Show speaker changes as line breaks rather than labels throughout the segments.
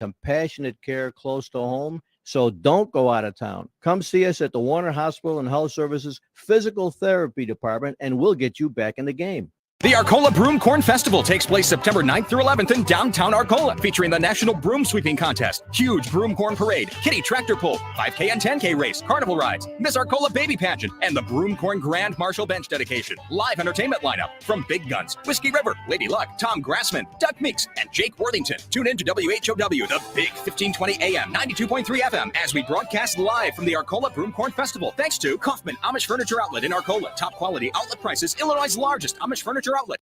compassionate care close to home. So don't go out of town. Come see us at the Warner Hospital and Health Services Physical Therapy Department, and we'll get you back in the game.
The Arcola Broom Corn Festival takes place September 9th through 11th in downtown Arcola, featuring the National Broom Sweeping Contest, huge broom corn parade, kitty tractor pull, 5K and 10K race, carnival rides, Miss Arcola Baby Pageant, and the Broom Corn Grand Marshal Bench dedication. Live entertainment lineup from Big Guns, Whiskey River, Lady Luck, Tom Grassman, Doug Meeks, and Jake Worthington. Tune in to WHOW, the Big 1520 AM, 92.3 FM, as we broadcast live from the Arcola Broom Corn Festival. Thanks to Kaufman Amish Furniture Outlet in Arcola. Top quality outlet prices, Illinois' largest Amish furniture outlet.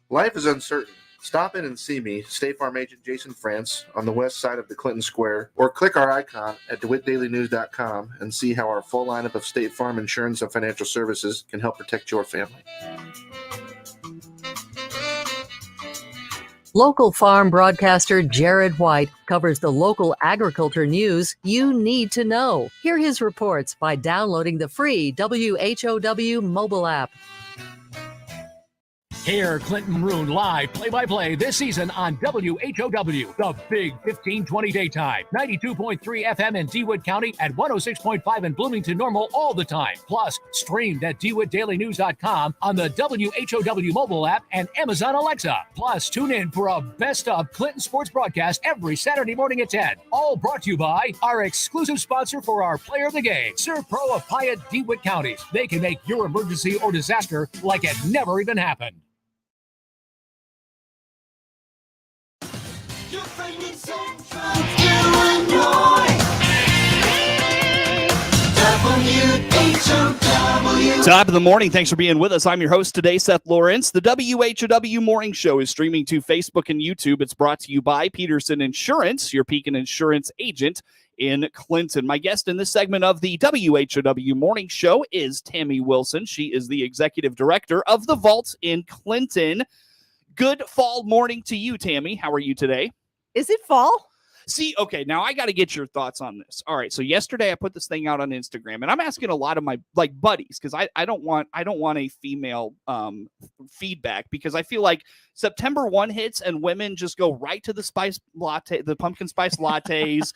Life is uncertain. Stop in and see me, State Farm Agent Jason France, on the west side of the Clinton Square, or click our icon at DeWittDailyNews.com and see how our full lineup of State Farm insurance and financial services can help protect your family.
Local farm broadcaster Jared White covers the local agriculture news you need to know. Hear his reports by downloading the free WHOW mobile app.
Hear Clinton Maroon live play-by-play this season on WHOW, the Big 1520 daytime, 92.3 FM in DeWitt County and 106.5 in Bloomington Normal all the time. Plus, streamed at DeWittDailyNews.com on the WHOW mobile app and Amazon Alexa. Plus, tune in for a best of Clinton sports broadcast every Saturday morning at 10. All brought to you by our exclusive sponsor for our Player of the Game, Serve Pro of Piatt, DeWitt counties. They can make your emergency or disaster like it never even happened.
Top of the morning. Thanks for being with us. I'm your host today, Seth Lawrence. The WHOW Morning Show is streaming to Facebook and YouTube. It's brought to you by Peterson Insurance, your Pekin Insurance agent in Clinton. My guest in this segment of the WHOW Morning Show is Tammy Wilson. She is the executive director of the Vault in Clinton. Good fall morning to you, Tammy. How are you today?
Is it fall?
See, okay, now I got to get your thoughts on this. All right, so yesterday I put this thing out on Instagram, and I'm asking a lot of my buddies because I don't want a female feedback, because I feel like September 1 hits and women just go right to the spice latte, the pumpkin spice lattes,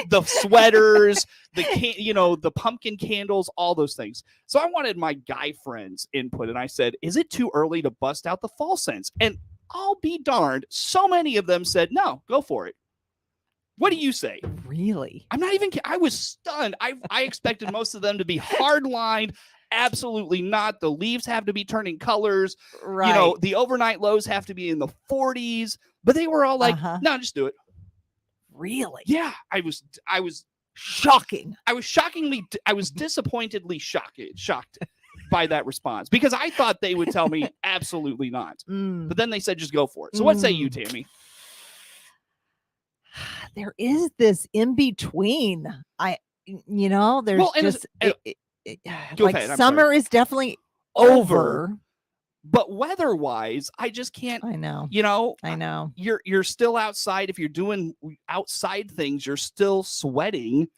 the sweaters, the pumpkin candles, all those things. So I wanted my guy friends' input, and I said, is it too early to bust out the fall scents? And I'll be darned, so many of them said, no, go for it. What do you say?
Really?
I'm not even kidding. I was stunned. I expected most of them to be hard-lined. Absolutely not. The leaves have to be turning colors.
Right.
The overnight lows have to be in the 40s. But they were all like, no, just do it.
Really?
Yeah. I was
shocking.
I was disappointedly shocked by that response, because I thought they would tell me absolutely not. But then they said, just go for it. So what say you, Tammy?
There is this in between. There's summer is definitely over.
But weather-wise, I just can't.
I know.
I know. You're still outside. If you're doing outside things, you're still sweating.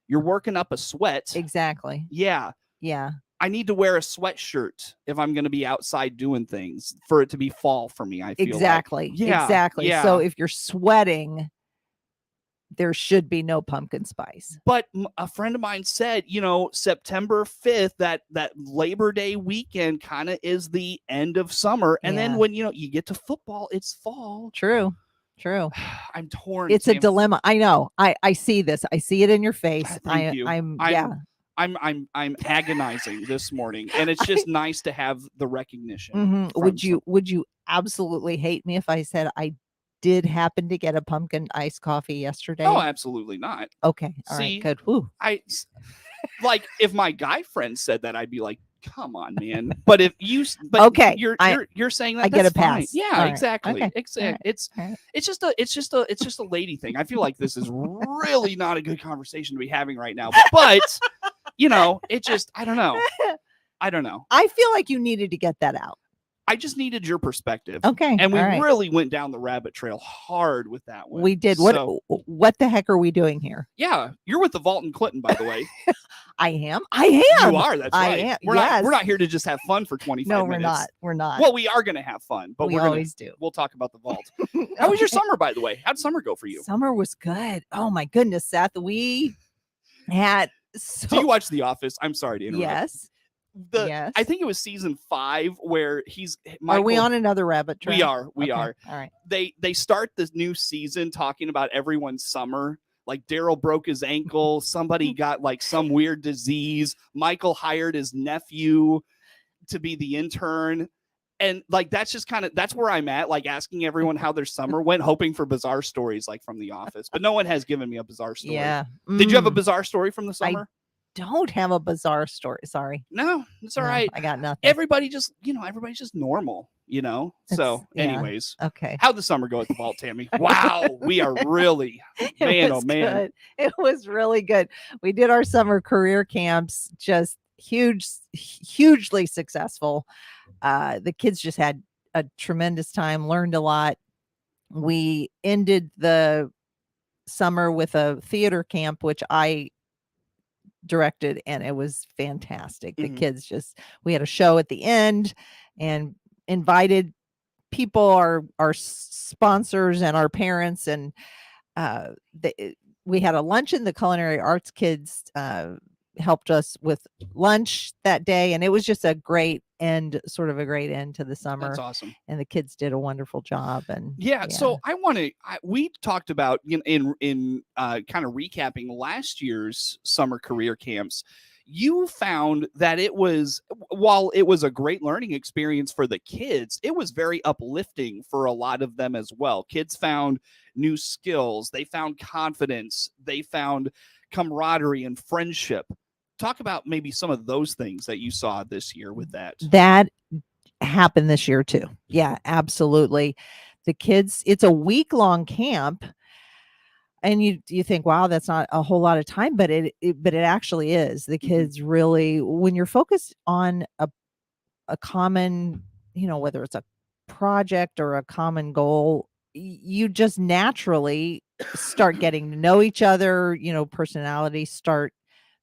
You're working up a sweat.
Exactly.
Yeah.
Yeah.
I need to wear a sweatshirt if I'm going to be outside doing things for it to be fall for me. I feel
exactly.
Like. Yeah.
Exactly.
Yeah.
So if you're sweating, there should be no pumpkin spice.
But a friend of mine said, September 5th, that Labor Day weekend kind of is the end of summer. And then when, you get to football, it's fall.
True.
I'm torn.
It's a dilemma. I know. I see this. I see it in your face.
Thank you. I'm agonizing this morning, and it's just nice to have the recognition.
Mm-hmm. Would you absolutely hate me if I said I did happen to get a pumpkin iced coffee yesterday?
Oh, absolutely not.
Okay. All right, good. Whew.
If my guy friend said that, I'd be like, come on, man. But if you,
okay,
you're saying that
I get a pass.
Yeah,
all
exactly.
Right. Okay.
Exactly.
Right.
It's just a lady thing. I feel like this is really not a good conversation to be having right now. But it just, I don't know.
I feel like you needed to get that out.
I just needed your perspective.
Okay.
And we really went down the rabbit trail hard with that one.
We did. What the heck are we doing here?
Yeah. You're with the Vault in Clinton, by the way.
I am.
You are. That's
I
right.
am.
We're
Yes.
not here to just have fun for 25
No,
minutes.
we're not. We're not.
Well, we are going to have fun, but
we
we're gonna,
always do.
we'll talk about the vault. How was your
Okay.
summer, by the way? How'd summer go for you?
Summer was good. Oh my goodness, Seth. We had so
Do you watch The Office? I'm sorry to interrupt.
yes. Yes.
I think it was season 5 where
Are we on another rabbit trail?
We are. We
Okay.
are.
All right.
They start this new season talking about everyone's summer. Like Daryl broke his ankle. Somebody got like some weird disease. Michael hired his nephew to be the intern. And like that's just that's where I'm at, like asking everyone how their summer went, hoping for bizarre stories like from The Office. But no one has given me a bizarre story.
Yeah.
Did you have a bizarre story from the summer?
Don't have a bizarre story. Sorry.
No, it's all
No,
right.
I got nothing.
Everybody's just normal, So,
yeah.
anyways,
Okay.
how'd the summer go at the vault, Tammy? Wow, we are really, man, oh man.
Good. It was really good. We did our summer career camps, just hugely successful. The kids just had a tremendous time, learned a lot. We ended the summer with a theater camp, which I directed, and it was fantastic. The kids we had a show at the end and invited people, our sponsors and our parents, and we had a luncheon. The culinary arts kids helped us with lunch that day, and it was just a great end to the summer.
That's awesome.
And the kids did a wonderful job. And
so we talked about in kind of recapping last year's summer career camps. You found that while it was a great learning experience for the kids, it was very uplifting for a lot of them as well. Kids found new skills, they found confidence, they found camaraderie and friendship. Talk about maybe some of those things that you saw this year with that.
That happened this year too. Yeah, absolutely. The kids, it's a week-long camp. And you think, wow, that's not a whole lot of time, but it actually is. The kids really, when you're focused on a common, whether it's a project or a common goal, you just naturally start getting to know each other, personalities start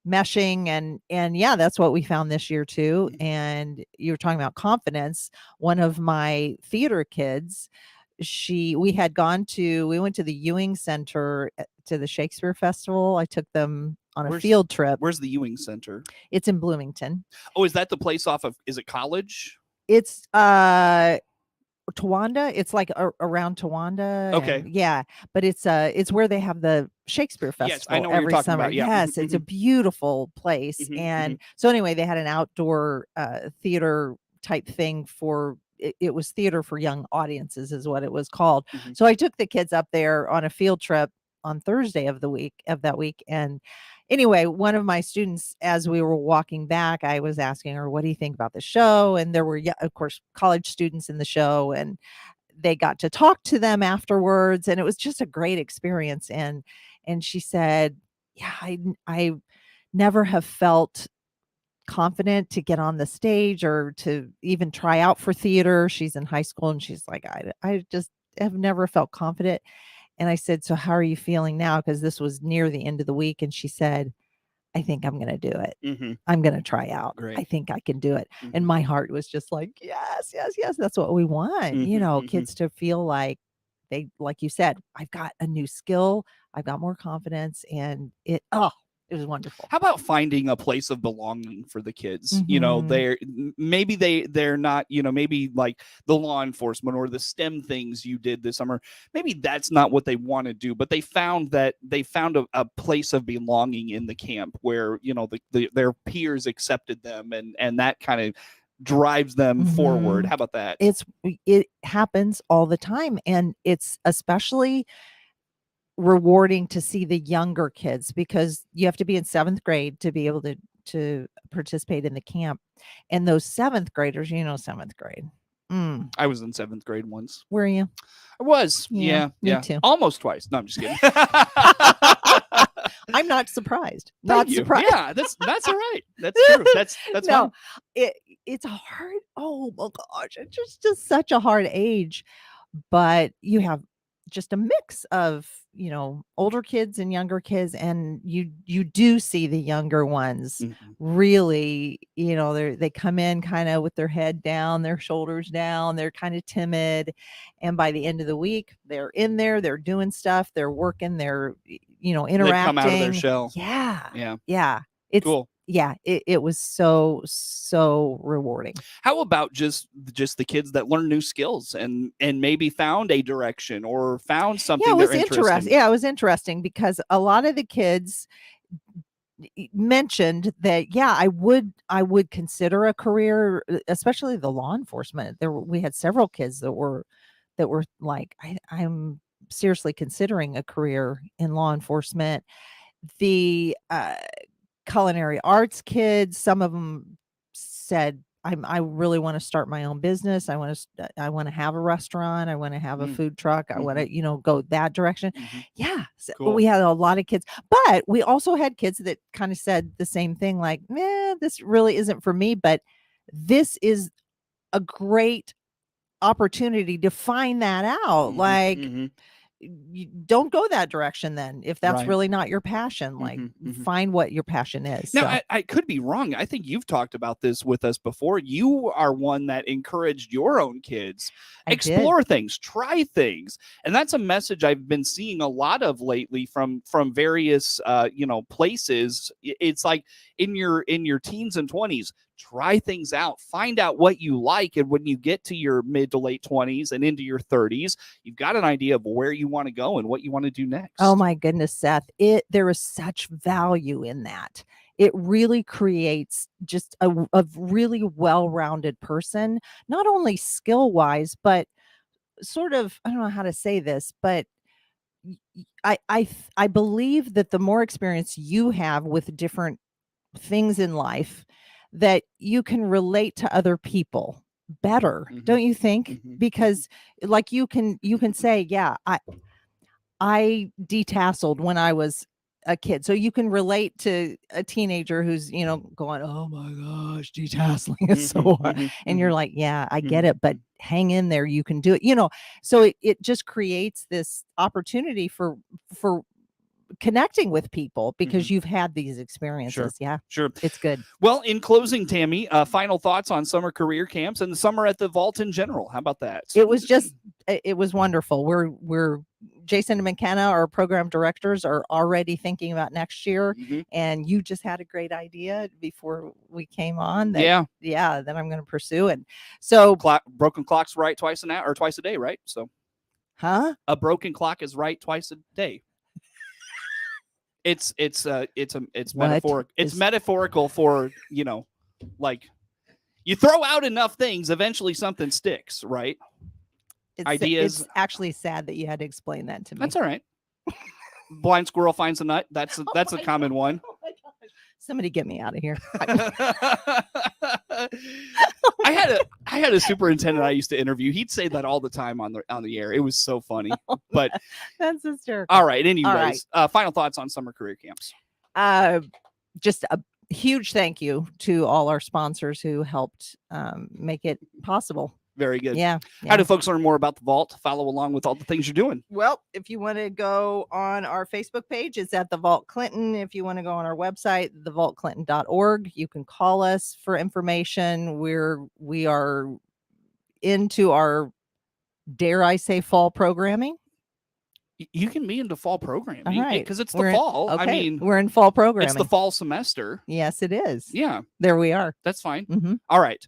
meshing, and yeah, that's what we found this year too. And you were talking about confidence. One of my theater kids, we went to the Ewing Center to the Shakespeare Festival. I took them on a field trip.
Where's the Ewing Center?
It's in Bloomington.
Oh, is that the place is it college?
It's Towanda. It's like around Towanda.
Okay.
Yeah, but it's where they have the Shakespeare Festival.
Yes, I know what
every
you're talking
summer.
about. Yeah.
Yes, it's a beautiful place. And so anyway, they had an outdoor theater type thing for. It was theater for young audiences is what it was called. So I took the kids up there on a field trip on Thursday of that week. And anyway, one of my students, as we were walking back, I was asking her, what do you think about the show? And there were, of course, college students in the show, and they got to talk to them afterwards. And it was just a great experience. And she said, yeah, I never have felt confident to get on the stage or to even try out for theater. She's in high school, and she's like, I just have never felt confident. And I said, so how are you feeling now? Because this was near the end of the week. And she said, I think I'm going to do it. I'm going to try out.
Great.
I think I can do it. And my heart was just like, yes, yes, yes. That's what we want. Kids to feel like like you said, I've got a new skill. I've got more confidence, and it was wonderful.
How about finding a place of belonging for the kids? They're not, maybe like the law enforcement or the STEM things you did this summer. Maybe that's not what they want to do, but they found a place of belonging in the camp where, their peers accepted them, and that kind of drives them forward. How about that?
It happens all the time, and it's especially rewarding to see the younger kids, because you have to be in 7th grade to be able to participate in the camp. And those 7th graders, 7th grade.
I was in 7th grade once.
Were you?
I was.
Yeah,
Yeah.
me too.
Almost twice. No, I'm just kidding.
I'm not surprised.
Thank
Not
you.
surprised.
Yeah, that's all right. That's true. That's
no,
fine.
it's a hard. Oh my gosh, it's just such a hard age. But you have just a mix of, older kids and younger kids, and you do see the younger ones really, they come in kind of with their head down, their shoulders down, they're kind of timid, and by the end of the week they're in there, they're doing stuff, they're working, they're interacting.
They come out of their shell.
Yeah. It's
cool.
Yeah, it was so rewarding.
How about just the kids that learn new skills and maybe found a direction or found something?
Yeah, it was
they're
interesting. Yeah, it was interesting because a lot of the kids mentioned that, I would consider a career, especially the law enforcement. We had several kids that were like, I'm seriously considering a career in law enforcement. The culinary arts kids, some of them said, I really want to start my own business. I want to have a restaurant. I want to have a food truck. I want to, go that direction. Yeah. So
Cool.
we had a lot of kids, but we also had kids that kind of said the same thing, like, this really isn't for me, but this is a great opportunity to find that out. Like, you don't go that direction then if that's
Right.
really not your passion. Like, find what your passion is.
Now,
So.
I could be wrong. I think you've talked about this with us before. You are one that encouraged your own kids explore things, try things, and that's a message I've been seeing a lot of lately from various places. It's like in your teens and 20s, try things out, find out what you like, and when you get to your mid to late 20s and into your 30s, you've got an idea of where you want to go and what you want to do next.
Oh my goodness, Seth, there is such value in that. It really creates just a really well-rounded person, not only skill-wise, but sort of, I don't know how to say this, but I believe that the more experience you have with different things in life, that you can relate to other people better, don't you think? Because like you can say, I detasseled when I was a kid. So you can relate to a teenager who's, going, oh my gosh, detasseling is so hard. And you're like, yeah, I get it, but hang in there. You can do it, so it just creates this opportunity for connecting with people because you've had these experiences.
Sure.
It's good.
Well, in closing, Tammy, final thoughts on summer career camps and the summer at the vault in general. How about that?
It was wonderful. We're Jason and McKenna, our program directors, are already thinking about next year. And you just had a great idea before we came on that I'm going to pursue. And so
broken clock's right twice an hour or twice a day, right? So a broken clock is right twice a day. It's metaphorical. It's metaphorical for, like you throw out enough things, eventually something sticks, right? Ideas.
It's actually sad that you had to explain that to me.
That's all right. Blind squirrel finds a nut. That's a common one.
Oh my gosh. Somebody get me out of here.
I had a superintendent I used to interview. He'd say that all the time on the air. It was so funny. But
that's hysterical.
All right. Anyways, final thoughts on summer career camps.
Just a huge thank you to all our sponsors who helped make it possible.
Very good.
Yeah.
How do folks learn more about the vault? Follow along with all the things you're doing.
Well, if you want to go on our Facebook page, it's at the Vault Clinton. If you want to go on our website, thevaultclinton.org, you can call us for information. We are into our, dare I say, fall programming.
You can be into fall programming,
right?
Because it's the fall.
Okay.
I mean,
we're in fall programming.
It's the fall semester.
Yes, it is.
Yeah,
there we are.
That's fine. All right.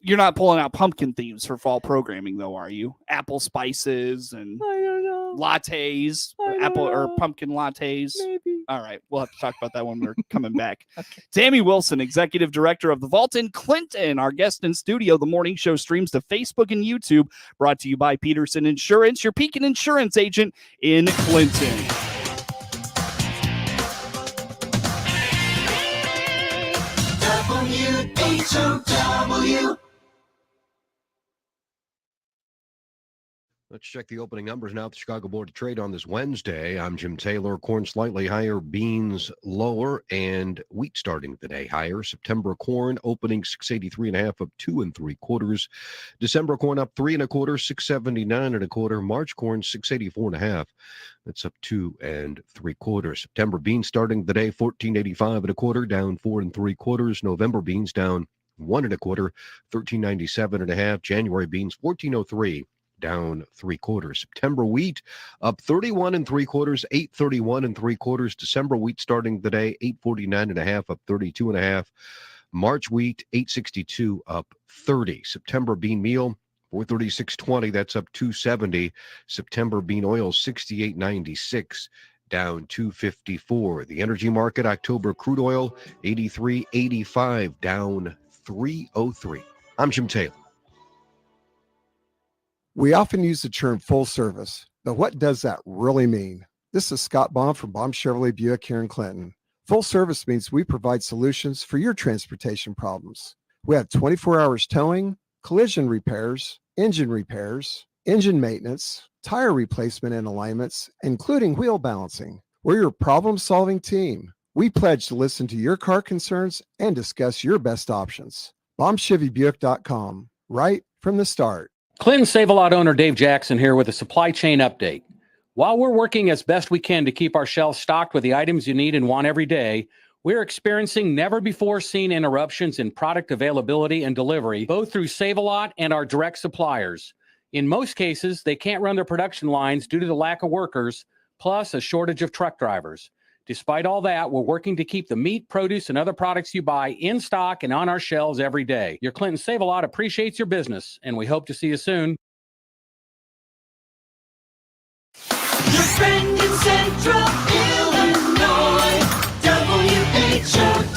You're not pulling out pumpkin themes for fall programming, though, are you? Apple spices and
I don't know.
Lattes, or pumpkin lattes.
Maybe.
All right, we'll have to talk about that when we're coming back.
Okay.
Tammy Wilson, executive director of the Vault in Clinton, our guest in studio. The morning show streams to Facebook and YouTube. Brought to you by Peterson Insurance, your Pekin insurance agent in Clinton.
WHOW. Let's check the opening numbers now at the Chicago Board of Trade on this Wednesday. I'm Jim Taylor. Corn slightly higher, beans lower, and wheat starting the day higher. September corn opening 683.5 up 2 3/4. December corn up 3 1/4, 679 1/4. March corn 684.5. That's up 2 3/4. September beans starting the day 1485 1/4, down 4 3/4. November beans down 1 1/4, 1397.5. January beans 1403. Down 3/4. September wheat up 31 3/4, 831 3/4. December wheat starting the day 849.5 up 32.5. March wheat 862 up 30. September bean meal 436.20, that's up 270. September bean oil 68.96, down 254. The energy market, October crude oil 83.85, down 303. I'm Jim Taylor.
We often use the term full service, but what does that really mean? This is Scott Baum from Baum Chevrolet Buick here in Clinton. Full service means we provide solutions for your transportation problems. We have 24 hours towing, collision repairs, engine maintenance, tire replacement and alignments, including wheel balancing. We're your problem-solving team. We pledge to listen to your car concerns and discuss your best options. BaumChevyBuick.com, right from the start.
Clinton Save-A-Lot owner Dave Jackson here with a supply chain update. While we're working as best we can to keep our shelves stocked with the items you need and want every day, we're experiencing never-before-seen interruptions in product availability and delivery, both through Save-A-Lot and our direct suppliers. In most cases, they can't run their production lines due to the lack of workers, plus a shortage of truck drivers. Despite all that, we're working to keep the meat, produce, and other products you buy in stock and on our shelves every day. Your Clinton Save-A-Lot appreciates your business, and we hope to see you soon.
Your friend in Central Illinois, WHOW.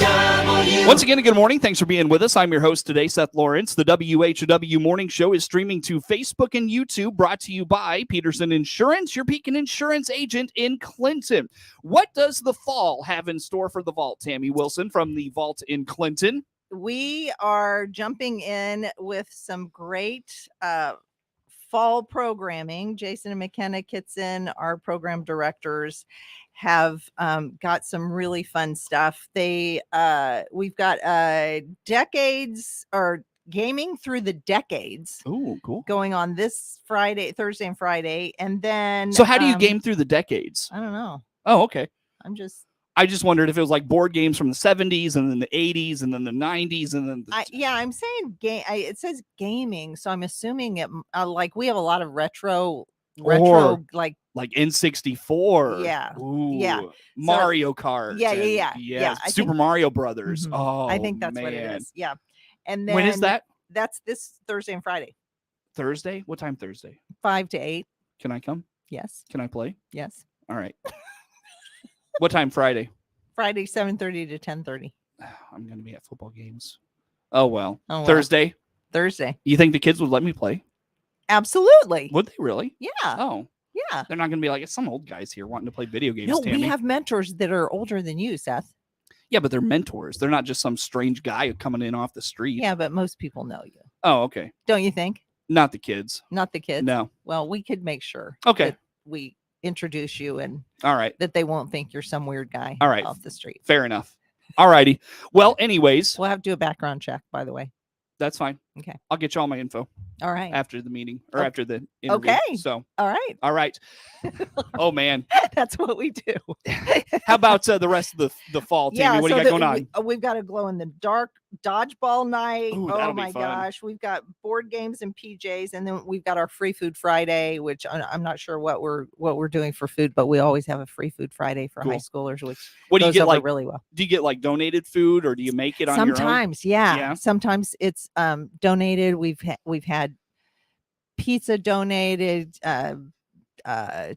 Once again, good morning. Thanks for being with us. I'm your host today, Seth Lawrence. The WHOW Morning Show is streaming to Facebook and YouTube, brought to you by Peterson Insurance, your Pekin Insurance agent in Clinton. What does the fall have in store for the Vault? Tammy Wilson from the Vault in Clinton.
We are jumping in with some great fall programming. Jason and McKenna Kitson, our program directors, have got some really fun stuff. We've got decades or gaming through the decades.
Oh, cool.
Going on this Friday, Thursday and Friday. And then
So how do you game through the decades?
I don't know.
Oh, okay.
I
just wondered if it was like board games from the 70s and then the 80s and then the 90s and then
I'm saying game. It says gaming, so I'm assuming it like we have a lot of retro like
N64.
Yeah.
Ooh,
yeah.
Mario Kart.
Yeah.
Super Mario Brothers. Oh,
I think that's what it is. Yeah. And then
when is that?
That's this Thursday and Friday.
Thursday? What time Thursday?
5 to 8.
Can I come?
Yes.
Can I play?
Yes.
All right. What time Friday?
Friday, 7:30 to 10:30.
I'm going to be at football games. Oh, well.
Thursday.
You think the kids would let me play?
Absolutely.
Would they really?
Yeah.
Oh.
Yeah.
They're not going to be like, it's some old guys here wanting to play video games.
No,
Tammy.
we have mentors that are older than you, Seth.
Yeah, but they're mentors. They're not just some strange guy coming in off the street.
Yeah, but most people know you.
Oh, okay.
Don't you think?
Not the kids.
Not the kids?
No.
Well, we could make sure.
Okay.
That we introduce you and
all right,
that they won't think you're some weird guy
all right
off the street.
Fair enough. All righty. Well, anyways,
we'll have to do a background check, by the way.
That's fine.
Okay.
I'll get you all my info.
All right.
After the meeting or after the interview.
Okay.
So
all right.
All right. Oh man.
That's what we do.
How about the rest of the fall, Tammy? What do you got going on?
We've got a glow in the dark dodgeball night.
Ooh,
oh
that'll
my
be fun.
gosh. We've got board games and PJs, and then we've got our free food Friday, which I'm not sure what we're doing for food, but we always have a free food Friday for
Cool.
high schoolers, which
What do you
goes
get
over
like
really well.
Do you get like donated food or do you make it on your own?
Sometimes, yeah. Sometimes it's donated. We've had pizza donated,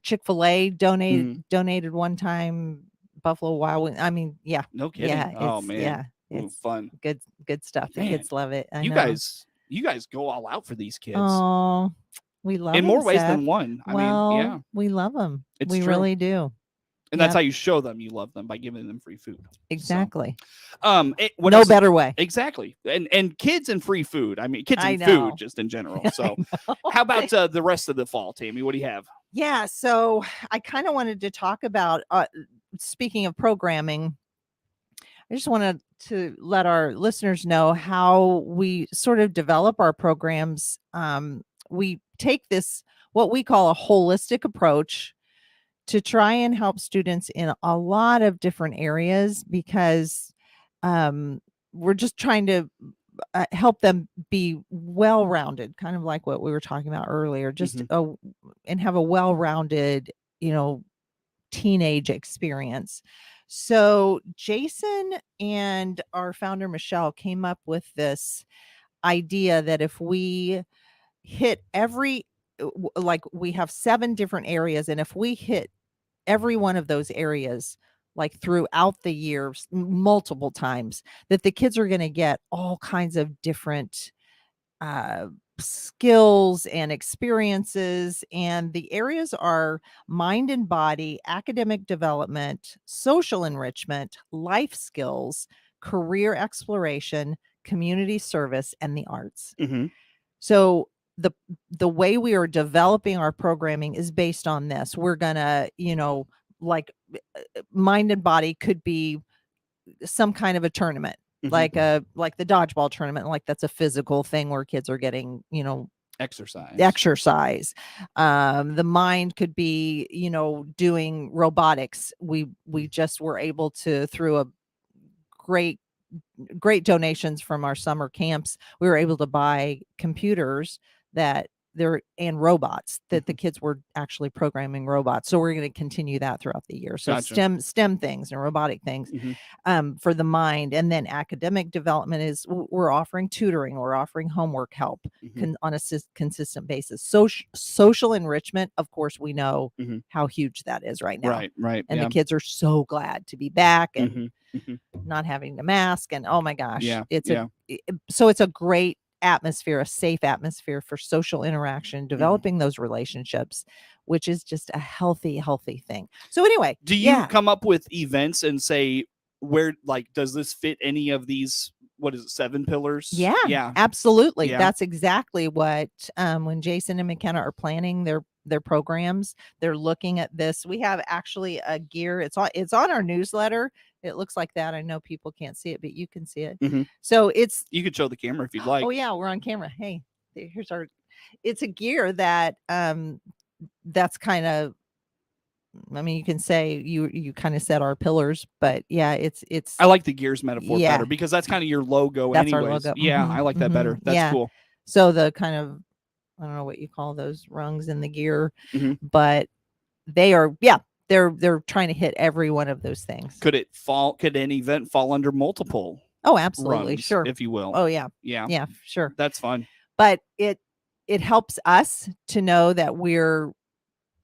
Chick-fil-A donated one time, Buffalo Wild Wings. I mean, yeah.
No kidding.
Yeah,
Oh man.
Yeah.
Ooh,
It's
fun.
Good stuff. The
Man,
kids love it. I
You
know.
guys go all out for these kids.
Oh, we love
in
them,
more ways
Seth.
than one. I
Well,
mean, yeah.
we love them.
It's
We
true.
really do.
And that's
Yep.
how you show them you love them, by giving them free food.
Exactly.
What
No
else is-
better way.
Exactly. And kids and free food. I mean, kids
I
and
know.
food just in general.
I
So
know.
how about the rest of the fall, Tammy? What do you have?
Yeah, so I kind of wanted to talk about speaking of programming, I just wanted to let our listeners know how we sort of develop our programs. We take this, what we call a holistic approach, to try and help students in a lot of different areas, because we're just trying to help them be well-rounded, kind of like what we were talking about earlier, just and have a well-rounded, teenage experience. So Jason and our founder Michelle came up with this idea that if we hit like we have 7 different areas, and if we hit every one of those areas like throughout the year multiple times, that the kids are going to get all kinds of different skills and experiences. And the areas are mind and body, academic development, social enrichment, life skills, career exploration, community service, and the arts. So the way we are developing our programming is based on this. We're gonna, like mind and body could be some kind of a tournament, like the dodgeball tournament, like that's a physical thing where kids are getting, exercise. The mind could be, doing robotics. We just were able to, through a great donations from our summer camps, we were able to buy computers and robots that the kids were actually programming robots. So we're going to continue that throughout the year. So
Gotcha.
STEM things and robotic things for the mind. And then academic development is we're offering tutoring, we're offering homework help on a consistent basis. Social enrichment, of course, we know how huge that is right now.
Right.
And the kids are so glad to be back and not having to mask. And oh my gosh, so it's a great atmosphere, a safe atmosphere for social interaction, developing those relationships, which is just a healthy thing. So anyway,
do you come up with
events
and say, where, like, does this fit any of these, what is it, 7 pillars?
Yeah, absolutely.
Yeah.
That's exactly what when Jason and McKenna are planning their programs, they're looking at this. We have actually a gear. It's on our newsletter. It looks like that. I know people can't see it, but you can see it. So
you could show the camera if you'd like.
Oh yeah, we're on camera. Hey, here's it's a gear that that's kind of, I mean, you can say you kind of set our pillars, but yeah, it's
I like the gears metaphor
yeah.
better, because that's kind of your logo.
That's
anyways.
our logo.
Yeah, I like that better. That's
yeah.
cool.
So the kind of, I don't know what you call those rungs in the gear, but they are, they're trying to hit every one of those things.
Could an event fall under multiple?
Oh, absolutely.
Rungs,
Sure.
if you will.
Oh yeah.
Yeah.
Yeah, sure.
That's fun.
But it helps us to know that we're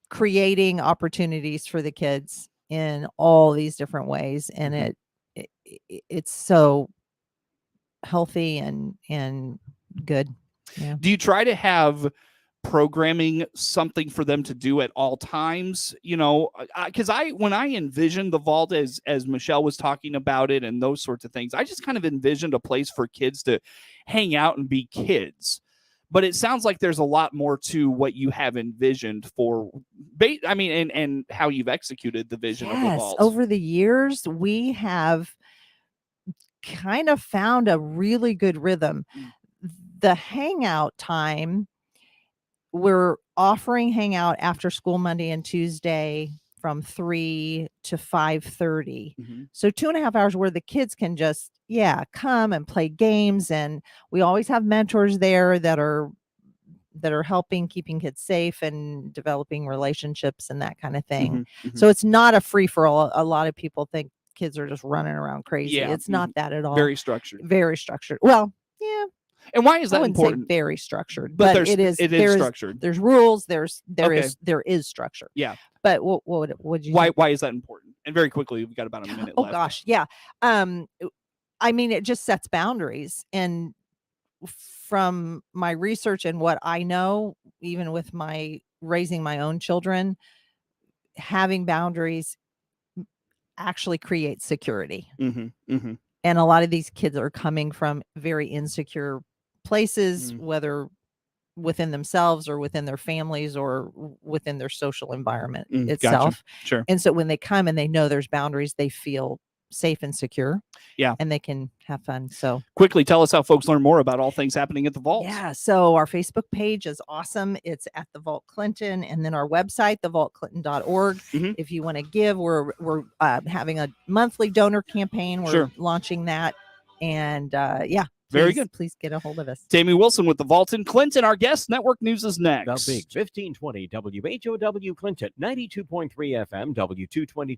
creating opportunities for the kids in all these different ways. And it's so healthy and good. Yeah.
Do you try to have programming something for them to do at all times? Because when I envisioned the vault, as Michelle was talking about it and those sorts of things, I just kind of envisioned a place for kids to hang out and be kids. But it sounds like there's a lot more to what you have envisioned for, and how you've executed the vision of the vault.
Over the years, we have kind of found a really good rhythm. The hangout time, we're offering hangout after school Monday and Tuesday from 3 to 5:30. So 2.5 hours where the kids can just come and play games. And we always have mentors there that are helping keeping kids safe and developing relationships and that kind of thing. So it's not a free for all. A lot of people think kids are just running around crazy. It's not that at all.
Very structured.
Well, yeah.
And why is that
I wouldn't
important?
say very structured,
But
but it is
structured.
There's rules. There
Okay.
is structure.
Yeah.
But what would you?
Why is that important? And very quickly, we've got about a minute left.
Oh gosh, yeah. I mean, it just sets boundaries. And from my research and what I know, even with my raising my own children, having boundaries actually creates security.
Mm-hmm.
And a lot of these kids are coming from very insecure places, whether within themselves or within their families or within their social environment itself.
Gotcha. Sure.
And so when they come and they know there's boundaries, they feel safe and secure.
Yeah.
And they can have fun. So
quickly tell us how folks learn more about all things happening at the vault.
yeah. So our Facebook page is awesome. It's at the Vault Clinton, and then our website, thevaultclinton.org. If you want to give, we're having a monthly donor campaign. We're launching that. And
very good.
Please get a hold of us.
Tammy Wilson with the Vault in Clinton. Our guest. Network News is next.
The Big 1520 WHOW Clinton, 92.3 FM, W222